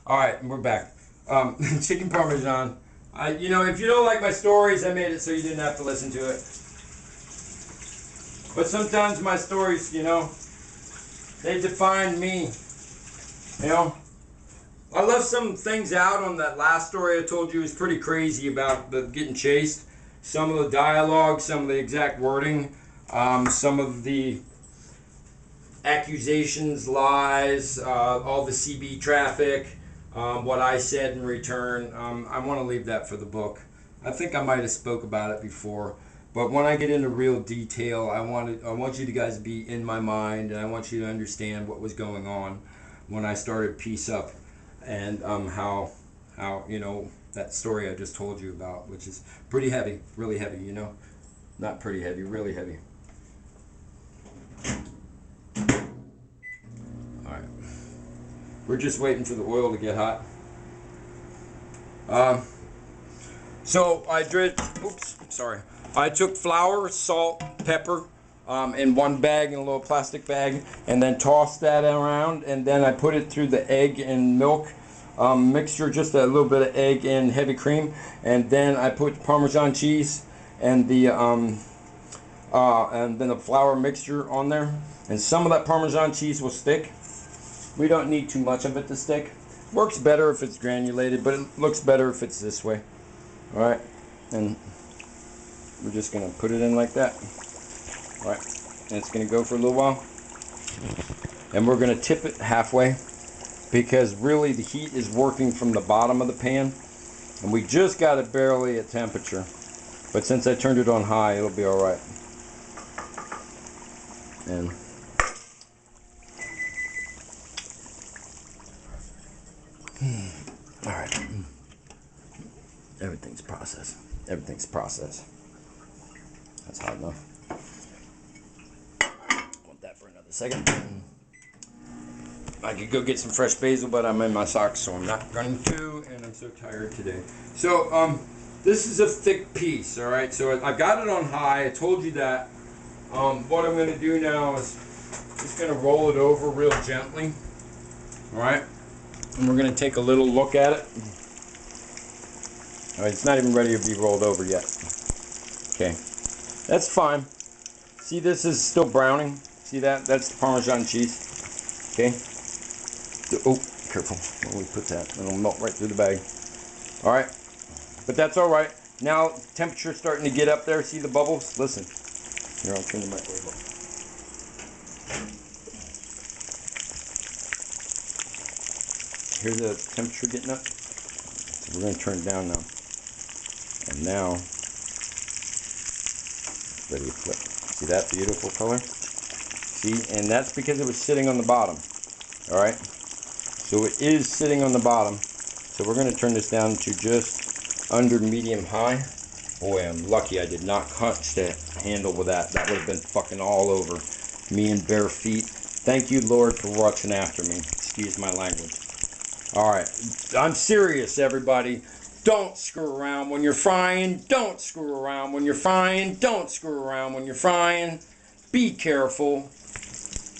All right, we're back. Chicken Parmesan. If you don't like my stories, I made it so you didn't have to listen to it. But sometimes my stories, they define me. You know, I left some things out on that last story I told you. It was pretty crazy about the getting chased. Some of the dialogue, some of the exact wording, some of the accusations, lies, all the CB traffic, what I said in return. I want to leave that for the book. I think I might have spoke about it before, but when I get into real detail, I want you guys to be in my mind, and I want you to understand what was going on when I started Peace Up, and how that story I just told you about, which is pretty heavy, really heavy. Not pretty heavy, really heavy. Alright. We're just waiting for the oil to get hot. So I took flour, salt, pepper in one bag, in a little plastic bag, and then tossed that around, and then I put it through the egg and milk mixture, just a little bit of egg and heavy cream, and then I put Parmesan cheese and then the flour mixture on there, and some of that Parmesan cheese will stick. We don't need too much of it to stick. Works better if it's granulated, but it looks better if it's this way. Alright, and we're just going to put it in like that. Alright, and it's going to go for a little while. And we're going to tip it halfway, because really the heat is working from the bottom of the pan. And we just got it barely at temperature. But since I turned it on high, it'll be alright. And alright. Everything's processed. Everything's processed. That's hot enough. Want that for another second. I could go get some fresh basil, but I'm in my socks, so I'm not going to, and I'm so tired today. So, this is a thick piece, alright? So I got it on high, I told you that. What I'm going to do now is just going to roll it over real gently. Alright? And we're going to take a little look at it. Alright, it's not even ready to be rolled over yet. Okay. That's fine. See, this is still browning. See that? That's the Parmesan cheese. Okay. Oh, careful. When we put that, it'll melt right through the bag. Alright. But that's alright. Now, temperature's starting to get up there. See the bubbles? Listen. Here, I'll turn the microwave on. Here's the temperature getting up. So we're going to turn it down now. And now, ready to flip. See that beautiful color? See, and that's because it was sitting on the bottom. Alright? So it is sitting on the bottom. So we're going to turn this down to just under medium high. Boy, I'm lucky I did not punch the handle with that. That would have been fucking all over me and bare feet. Thank you, Lord, for watching after me. Excuse my language. Alright, I'm serious, everybody. Don't screw around when you're frying. Don't screw around when you're frying. Don't screw around when you're frying. Be careful.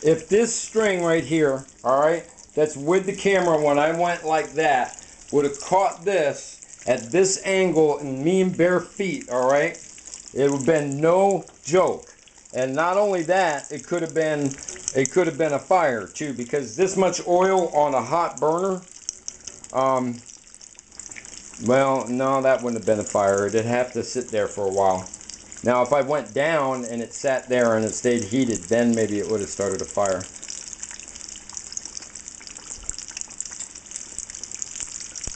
If this string right here, alright, that's with the camera when I went like that, would have caught this at this angle and me and bare feet, alright, it would have been no joke. And not only that, it could have been a fire too, because this much oil on a hot burner, well, no, that wouldn't have been a fire. It'd have to sit there for a while. Now, if I went down and it sat there and it stayed heated, then maybe it would have started a fire.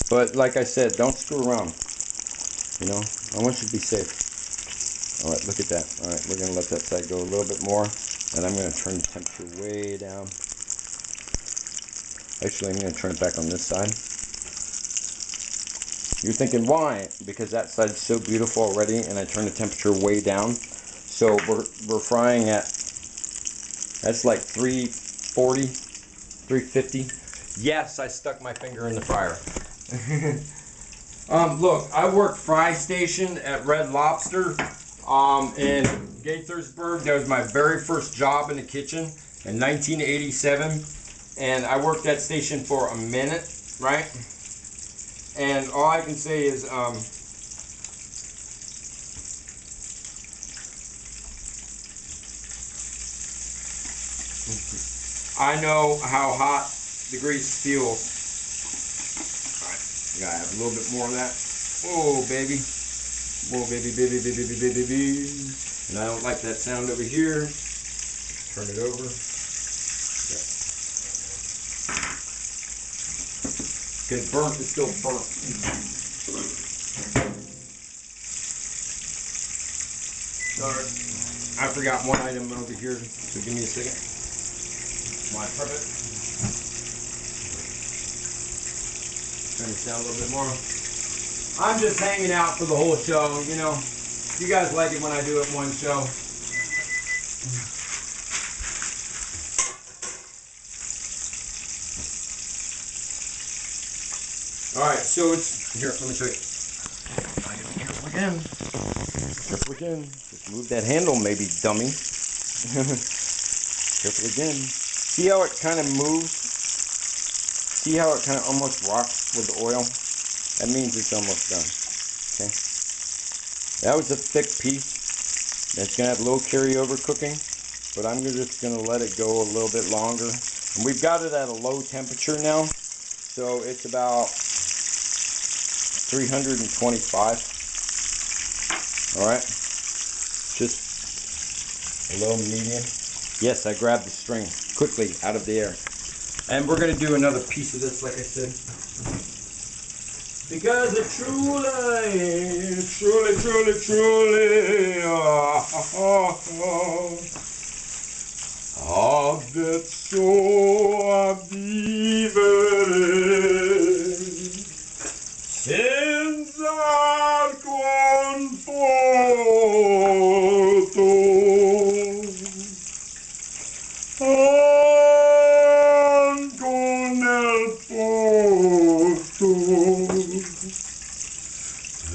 But like I said, don't screw around. You know, I want you to be safe. All right, look at that. All right, we're going to let that side go a little bit more. And I'm going to turn the temperature way down. Actually, I'm going to turn it back on this side. You're thinking, why? Because that side's so beautiful already, and I turned the temperature way down. So we're frying at, that's like 340, 350. Yes, I stuck my finger in the fryer. Look, I worked fry station at Red Lobster in Gaithersburg. That was my very first job in the kitchen in 1987. And I worked that station for a minute. right? And all I can say is, I know how hot the grease feels. Alright, you gotta have a little bit more of that. Oh, baby. Oh, baby, baby, baby, baby, baby, baby. And I don't like that sound over here. Turn it over. Yep. Because burnt is still burnt. Sorry. I forgot one item over here, so give me a second. While I prep it. Turn this down a little bit more. I'm just hanging out for the whole show, you know. You guys like it when I do it one show. Alright, so it's here, let me show you. Careful again. Careful again. Just move that handle, maybe, dummy. Careful again. See how it kind of moves? See how it kind of almost rocks with the oil? That means it's almost done. Okay. That was a thick piece. It's going to have a little carryover cooking, but I'm just going to let it go a little bit longer. And we've got it at a low temperature now, so it's about 325. Alright. Just a low medium. Yes, I grabbed the string quickly out of the air. And we're going to do another piece of this, like I said. Because it truly, have so vivere senza conforto.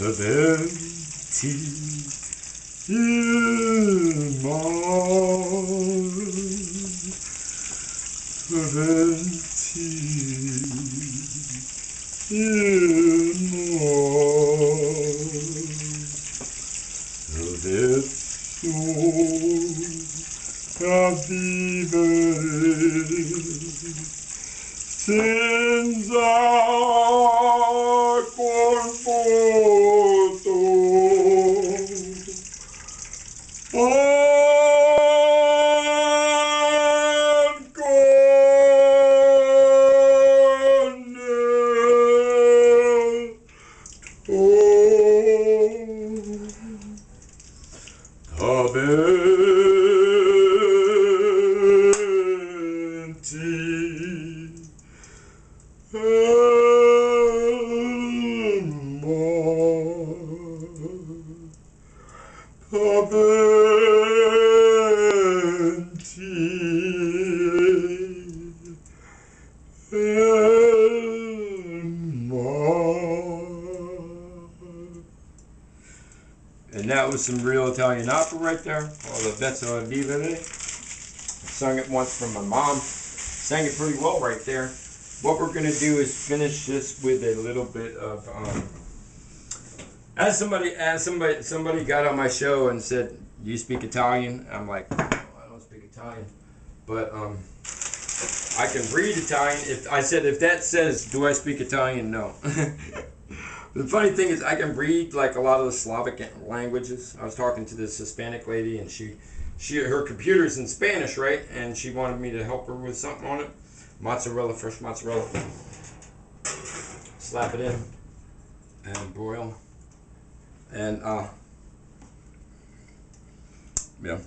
Avanti il mare, avanti il mare, adesso a vivere senza conforto. And that was some real Italian opera right there. All the Vezzo e Vivere. Sung it once from my mom. Sang it pretty well right there. What we're going to do is finish this with a little bit of as somebody got on my show and said, "Do you speak Italian?" I'm like, "No, I don't speak Italian, but I can read Italian." If that says, "Do I speak Italian?" No. The funny thing is, I can read like a lot of the Slavic languages. I was talking to this Hispanic lady, and her computer's in Spanish, right? And she wanted me to help her with something on it. Mozzarella, fresh mozzarella. Slap it in and broil. And yeah,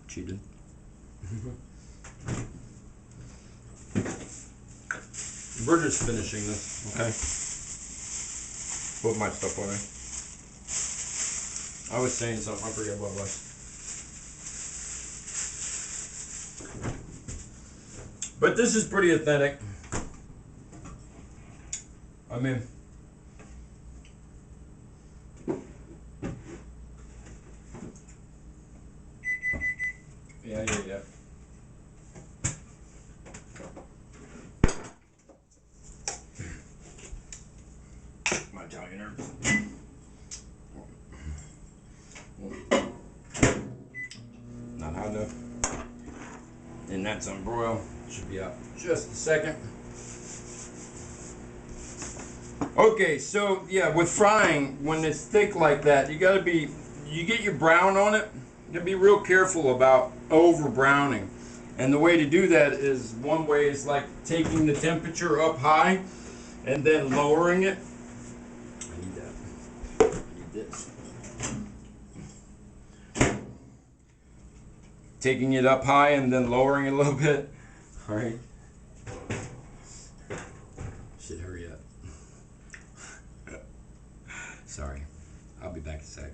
cheated. We're just finishing this, okay? Put my stuff on it. I was saying something, I forget what it was. But this is pretty authentic. I mean, yeah. My Italian herbs. Not hot enough. And that's on broil. Should be up just a second. Okay, so yeah, with frying, when it's thick like that, you get your brown on it. You gotta be real careful about over browning. And the way to do that is, one way is like taking the temperature up high and then lowering it. I need that. I need this. Taking it up high and then lowering it a little bit. All right. Should hurry up. Sorry. I'll be back in a sec.